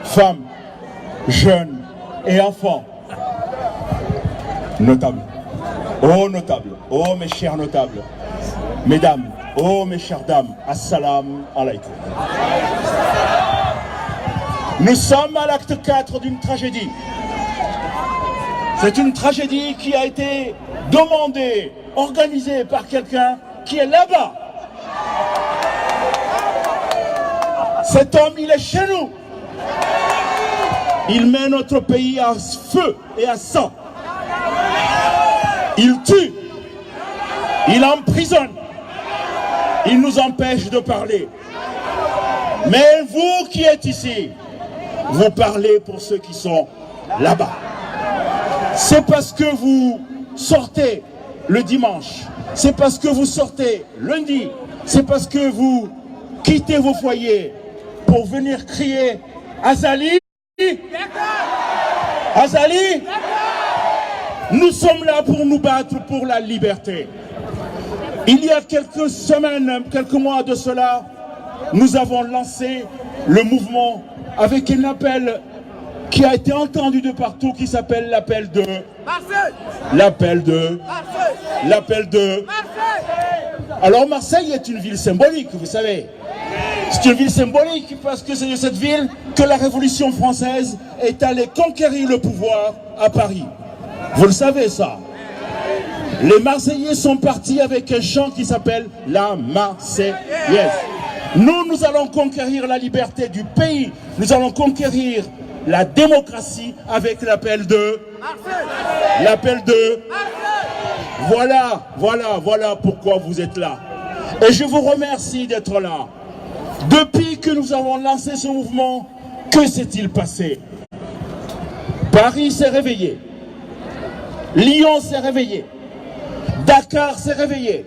femmes, jeunes et enfants. Notables. Oh mes chers notables, mesdames, oh mes chères dames, assalamu alaikum. Nous sommes à l'acte 4 d'une tragédie. C'est une tragédie qui a été demandée, organisée par quelqu'un qui est là-bas. Cet homme, il est chez nous. Il met notre pays à feu et à sang. Il tue. Il emprisonne. Il nous empêche de parler. Mais vous qui êtes ici, vous parlez pour ceux qui sont là-bas. C'est parce que vous sortez le dimanche, c'est parce que vous sortez lundi, c'est parce que vous quittez vos foyers pour venir crier Azali. Azali, nous sommes là pour nous battre pour la liberté. Il y a quelques semaines, quelques mois de cela, nous avons lancé le mouvement avec un appel qui a été entendu de partout, qui s'appelle l'appel de Marseille. L'appel de Marseille. L'appel de Marseille. Alors Marseille est une ville symbolique, vous savez. C'est une ville symbolique parce que c'est de cette ville que la Révolution française est allée conquérir le pouvoir à Paris. Vous le savez ça. Les Marseillais sont partis avec un chant qui s'appelle la Marseillaise. Nous allons conquérir la liberté du pays. Nous allons conquérir la démocratie avec l'appel de Marseille. L'appel de Marseille. Voilà pourquoi vous êtes là. Et je vous remercie d'être là. Depuis que nous avons lancé ce mouvement, que s'est-il passé? Paris s'est réveillé. Lyon s'est réveillé. Dakar s'est réveillé.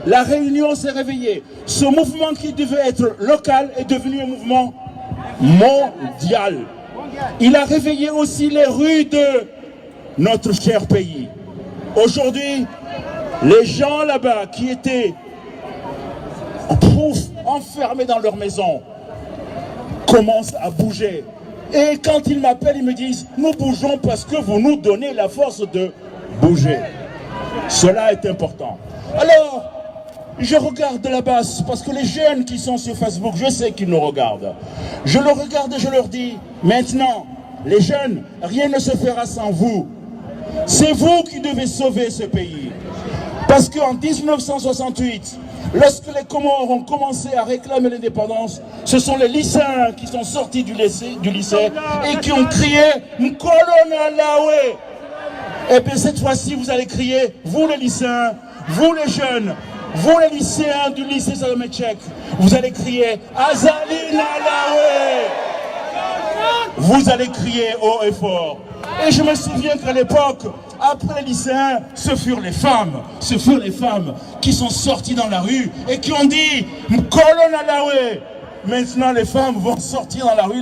La Réunion s'est réveillée. Ce mouvement qui devait être local est devenu un mouvement mondial. Il a réveillé aussi les rues de notre cher pays. Aujourd'hui, les gens là-bas qui étaient enfermés dans leur maison commencent à bouger. Et quand ils m'appellent, ils me disent « Nous bougeons parce que vous nous donnez la force de bouger ». Cela est important. Alors, je regarde là-bas parce que les jeunes qui sont sur Facebook, je sais qu'ils nous regardent. Je le regarde et je leur dis, maintenant, les jeunes, rien ne se fera sans vous. C'est vous qui devez sauver ce pays. Parce qu'en 1968, lorsque les Comores ont commencé à réclamer l'indépendance, ce sont les lycéens qui sont sortis du lycée et qui ont crié « Nkolona Lawe ». Et bien cette fois-ci, vous allez crier, vous les lycéens, vous les jeunes, vous les lycéens du lycée Salomé-Tchèque, vous allez crier Azali Nalawe. Vous allez crier haut et fort. Et je me souviens qu'à l'époque, après les lycéens, ce furent les femmes qui sont sorties dans la rue et qui ont dit M'kolo Nalawe. Maintenant, les femmes vont sortir dans la rue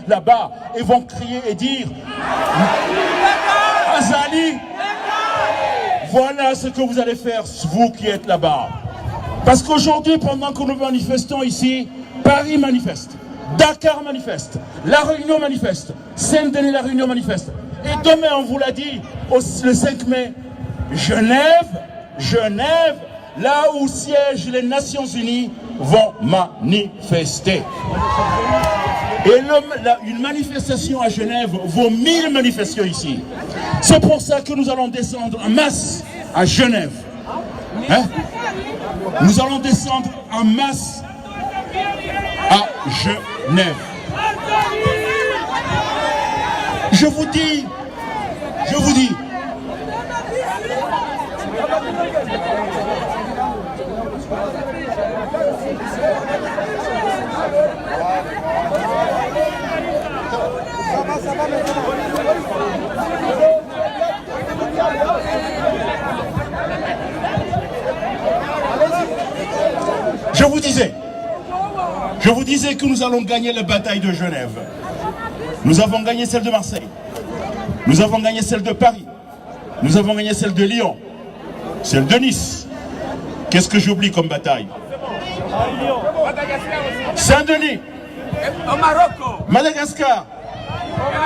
là-bas et vont crier et dire Azali. Voilà ce que vous allez faire, vous qui êtes là-bas. Parce qu'aujourd'hui, pendant que nous manifestons ici, Paris manifeste, Dakar manifeste, La Réunion manifeste, Saint-Denis La Réunion manifeste. Et demain, on vous l'a dit, le 5 mai, Genève, là où siègent les Nations Unies, vont manifester. Et une manifestation à Genève vaut 1000 manifestations ici. C'est pour ça que nous allons descendre en masse à Genève. Hein? Nous allons descendre en masse à Genève. Je vous dis. Je vous disais que nous allons gagner la bataille de Genève. Nous avons gagné celle de Marseille. Nous avons gagné celle de Paris. Nous avons gagné celle de Lyon. Celle de Nice. Qu'est-ce que j'oublie comme bataille? Saint-Denis. Madagascar.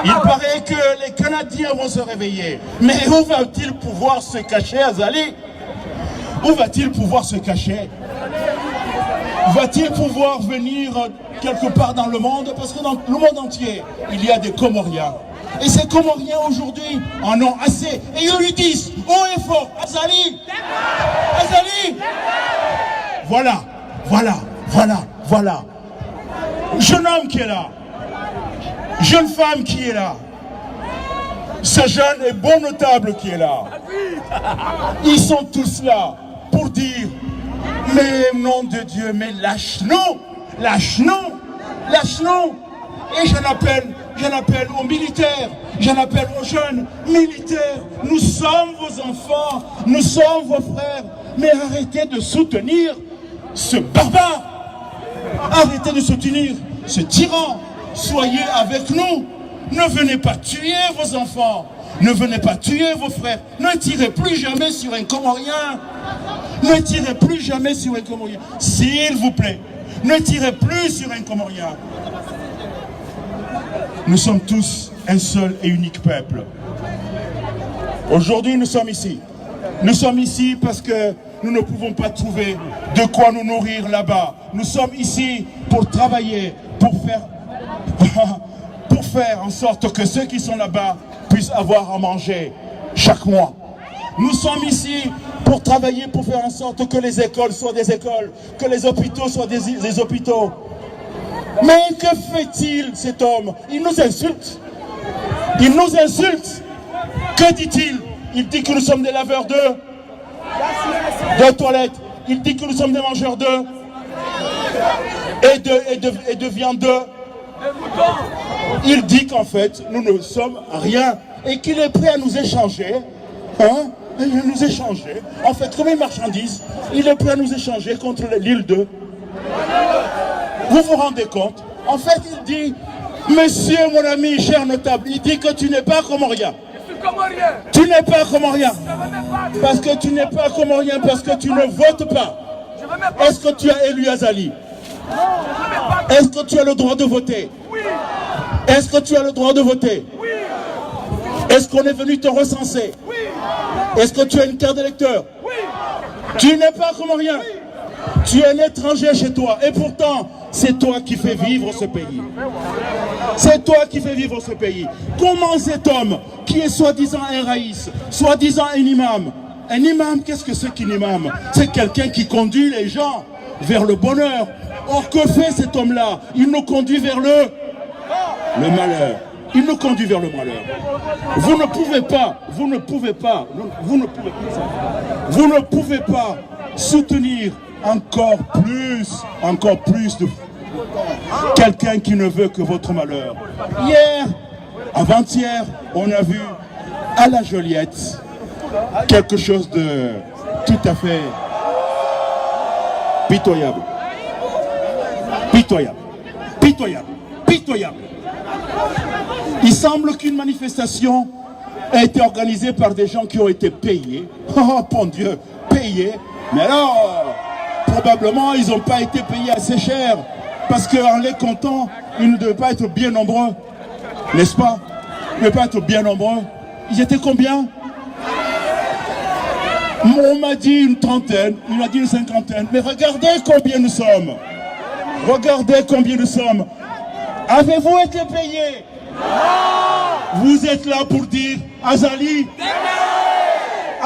Il paraît que les Canadiens vont se réveiller. Mais où va-t-il pouvoir se cacher, Azali? Où va-t-il pouvoir se cacher? Va-t-il pouvoir venir quelque part dans le monde? Parce que dans le monde entier, il y a des Comoriens. Et ces Comoriens aujourd'hui en ont assez. Et ils lui disent haut et fort, Azali, Azali. Voilà, voilà, voilà, voilà. Jeune homme qui est là. Jeune femme qui est là. Ce jeune et bon notable qui est là. Ils sont tous là pour dire, mais nom de Dieu, mais lâche-nous, lâche-nous, lâche-nous. Et j'en appelle aux militaires, j'en appelle aux jeunes militaires. Nous sommes vos enfants, nous sommes vos frères. Mais arrêtez de soutenir ce barbare. Arrêtez de soutenir ce tyran. Soyez avec nous. Ne venez pas tuer vos enfants. Ne venez pas tuer vos frères. Ne tirez plus jamais sur un Comorien. Ne tirez plus jamais sur un Comorien. S'il vous plaît, ne tirez plus sur un Comorien. Nous sommes tous un seul et unique peuple. Aujourd'hui, nous sommes ici. Nous sommes ici parce que nous ne pouvons pas trouver de quoi nous nourrir là-bas. Nous sommes ici pour travailler, pour faire en sorte que ceux qui sont là-bas puissent avoir à manger chaque mois. Nous sommes ici pour travailler, pour faire en sorte que les écoles soient des écoles, que les hôpitaux soient des hôpitaux. Mais que fait-il cet homme? Il nous insulte. Il nous insulte. Que dit-il? Il dit que nous sommes des laveurs de toilettes. Il dit que nous sommes des mangeurs et de viande de. Il dit qu'en fait, nous ne sommes rien et qu'il est prêt à nous échanger. Hein? Nous échanger. En fait, comme une marchandise, il est prêt à nous échanger contre l'île de. Vous vous rendez compte? En fait, il dit, monsieur mon ami, cher notable, il dit que tu n'es pas comorien. Tu n'es pas comorien. Parce que tu n'es pas comorien, parce que tu ne votes pas. Est-ce que tu as élu Azali? Est-ce que tu as le droit de voter? Est-ce que tu as le droit de voter? Est-ce qu'on est venu te recenser? Est-ce que tu as une carte d'électeur? Tu n'es pas comorien. Tu es un étranger chez toi. Et pourtant, c'est toi qui fais vivre ce pays. C'est toi qui fais vivre ce pays. Comment cet homme, qui est soi-disant un raïs, soi-disant un imam, qu'est-ce que c'est qu'un imam? C'est quelqu'un qui conduit les gens vers le bonheur. Or, que fait cet homme-là? Il nous conduit vers le malheur. Il nous conduit vers le malheur. Vous ne pouvez pas soutenir encore plus de quelqu'un qui ne veut que votre malheur. Hier, avant-hier, on a vu à la Joliette quelque chose de tout à fait pitoyable. Pitoyable. Pitoyable. Pitoyable. Il semble qu'une manifestation a été organisée par des gens qui ont été payés. Oh, bon Dieu, payés. Mais alors, probablement, ils n'ont pas été payés assez cher. Parce qu'en les comptant, ils ne devaient pas être bien nombreux. N'est-ce pas? Ils ne devaient pas être bien nombreux. Ils étaient combien? On m'a dit une trentaine, il m'a dit une cinquantaine. Mais regardez combien nous sommes. Regardez combien nous sommes. Avez-vous été payés? Vous êtes là pour dire Azali.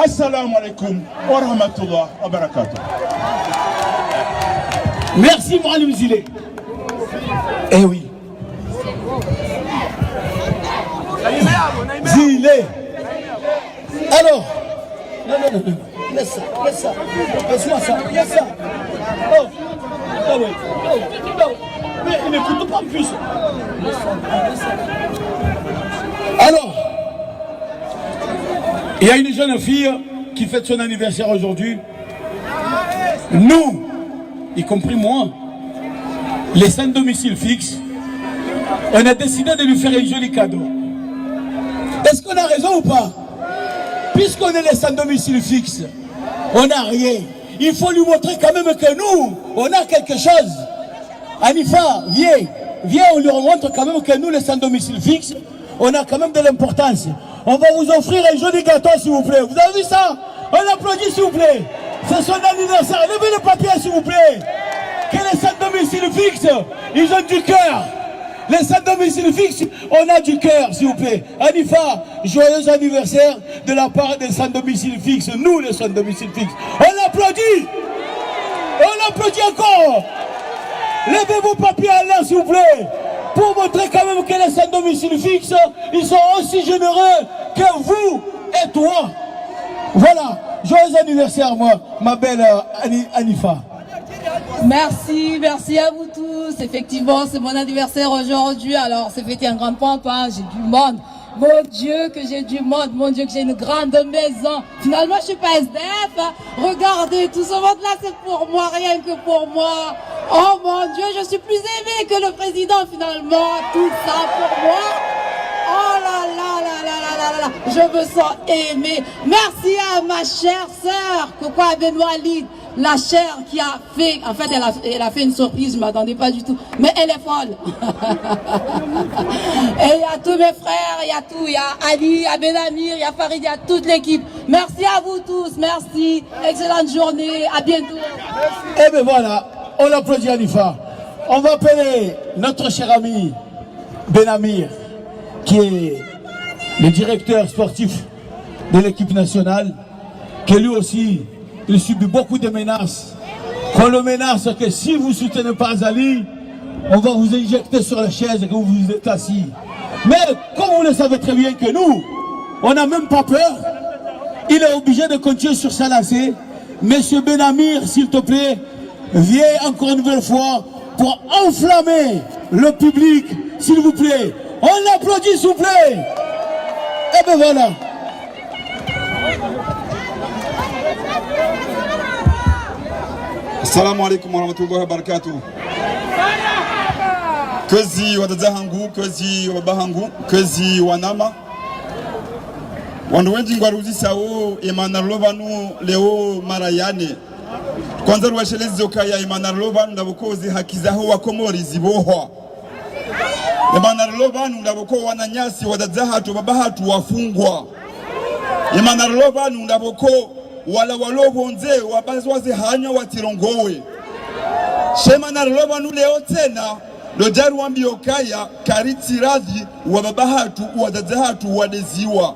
Assalamu alaikum wa rahmatullah wa barakatuh. Merci Moualim Zile. Eh oui. Zile. Alors. Non. Laisse ça. Laisse-moi ça. Laisse ça. Oh. Ah oui. Oh. Mais il m'écoute pas en plus. Alors. Il y a une jeune fille qui fête son anniversaire aujourd'hui. Nous, y compris moi, les sans domicile fixe, on a décidé de lui faire un joli cadeau. Est-ce qu'on a raison ou pas? Puisqu'on est les sans domicile fixe, on n'a rien. Il faut lui montrer quand même que nous, on a quelque chose. Anifa, viens. viens, on lui montre quand même que nous, les sans domicile fixe, on a quand même de l'importance. On va vous offrir un joli gâteau, s'il vous plaît. Vous avez vu ça? On applaudit, s'il vous plaît. C'est son anniversaire. Levez le papier, s'il vous plaît. Que les sans domicile fixe, ils ont du cœur. Les sans domicile fixe, on a du cœur, s'il vous plaît. Anifa, joyeux anniversaire de la part des sans domicile fixe. Nous, les sans domicile fixe. On applaudit. On applaudit encore. Levez vos papiers à l'air, s'il vous plaît. Pour montrer quand même que les sans domicile fixe, ils sont aussi généreux que vous et toi. Voilà, joyeux anniversaire, moi, ma belle Anifa. Merci, merci à vous tous. Effectivement, c'est mon anniversaire aujourd'hui. Alors, c'est fêté en grande pompe, hein. J'ai du monde. Mon Dieu, que j'ai du monde. Mon Dieu, que j'ai une grande maison. Finalement, je suis pas SDF. Hein. Regardez, tout ce monde-là, c'est pour moi, rien que pour moi. Oh mon Dieu, je suis plus aimée que le président, finalement. Tout ça pour moi. Oh là là là là là là là. Je me sens aimée. Merci à ma chère sœur, Coco Benoît Lid. La chère qui a fait, en fait elle a fait une surprise, je ne m'attendais pas du tout, mais elle est folle. Et il y a tous mes frères, il y a tout, il y a Ali, il y a Benamir, il y a Farid, il y a toute l'équipe. Merci à vous tous, merci, excellente journée, à bientôt. Et bien voilà, on applaudit Anifa. On va appeler notre cher ami Benamir, qui est le directeur sportif de l'équipe nationale, qui lui aussi, il subit beaucoup de menaces. Qu'on le menace que si vous ne soutenez pas Ali, on va vous injecter sur la chaise et que vous vous êtes assis. Mais comme vous le savez très bien que nous, on n'a même pas peur, il est obligé de continuer sur sa lancée. Monsieur Benamir, s'il te plaît, viens encore une nouvelle fois pour enflammer le public, s'il vous plaît. On l'applaudit, s'il vous plaît. Et bien voilà. Assalamu alaikum warahmatullahi wabarakatuh. Kazi wadazahangu, kazi wabahangu, kazi wanama. Wandu wengi ngwaruzisa o emanarlovanu leo marayane. Kwanza rwashelezi okaya emanarlovanu ndabukozi hakizaho wakomori zibohwa. Emanarlovanu ndaboko wananyasi wadazahatu babahatu wafungwa. Emanarlovanu ndaboko wala walobonze wabazwaze hanya watirongowe. Shema na lobanu leo tena lojaru wambiokaya kariti radhi wababahatu wadazahatu wadeziwa.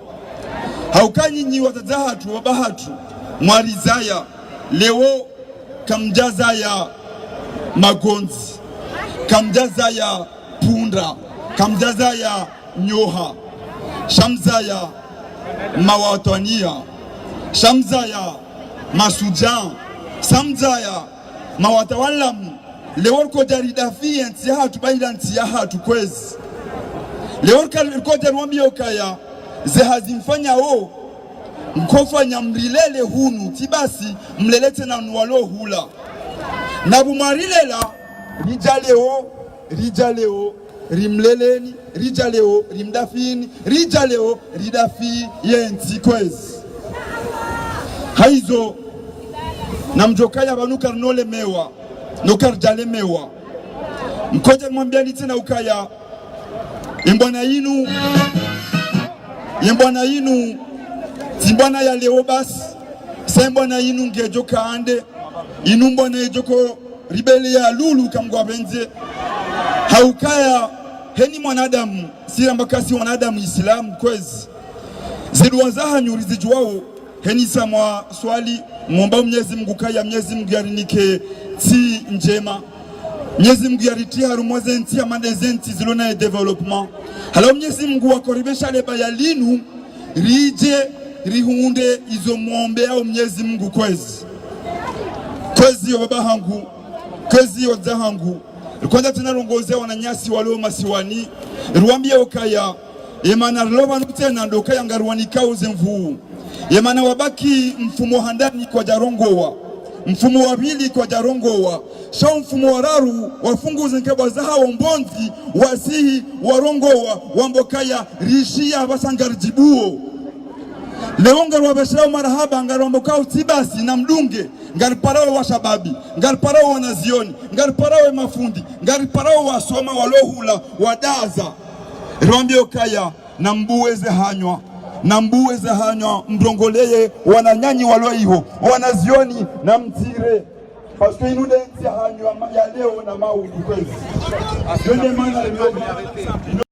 Haukanyinyi wadazahatu wabahatu mwarizaya leo kamjazaya magonzi, kamjazaya punda, kamjazaya nyoha, shamzaya mawatania, shamzaya masujan, samzaya mawatawalam. Leo ko jarida fi nti hatu baila nti hatu kwezi. Leo ko jarwambi okaya ze hazimfanya o mkofanya mrilele hunu tibasi mlelete na nwalo hula. Na bumarilela rijaleo rimleleni, rijaleo rimdafini, rijaleo ridafi yenti kwezi. Haizo na mjokaya banuka nole mewa nokar jale mewa mkoja mwambiani tena ukaya imbwana yinu timbwana ya leo basi sembwana yinu ngejo kaande inu mbwana ejoko ribeli ya lulu kamgwa benze haukaya heni mwanadamu sira mbakasi mwanadamu Islamu kwezi zidwazaha nyuri zijuwao heni samwa swali mwomba Mwenyezi Mungu kaya Mwenyezi Mungu yarinike ti njema Mwenyezi Mungu yariti harumwaze nti amandeze nti zilona development hala Mwenyezi Mungu wakoribesha leba ya linu rije rihunde izo mwombe au Mwenyezi Mungu kwezi yo baba hangu kwezi yo zahangu kwanza tunarongoze wananyasi walio masiwani ruambia okaya emana loba nutena ndo kaya ngaruani kauze mvuu yemana wabaki mfumo handani kwa jarongowa mfumo wa pili kwa jarongowa shao mfumo wa raru wafunguze nkebwa zaha wombonzi wasihi warongowa wambokaya rishia basangarijibuo leo ngarwa bashira marhaba ngarombo ka utibasi na mdunge ngariparawe wa shababi ngariparawe wanazioni ngariparawe mafundi ngariparawe wasoma walohula wadaza rwambio kaya na mbuweze hanywa mrongoleye wananyanyi waloiho wanazioni na mtire parce que inude nti hanywa ya leo na maudi kwezi yone maana leo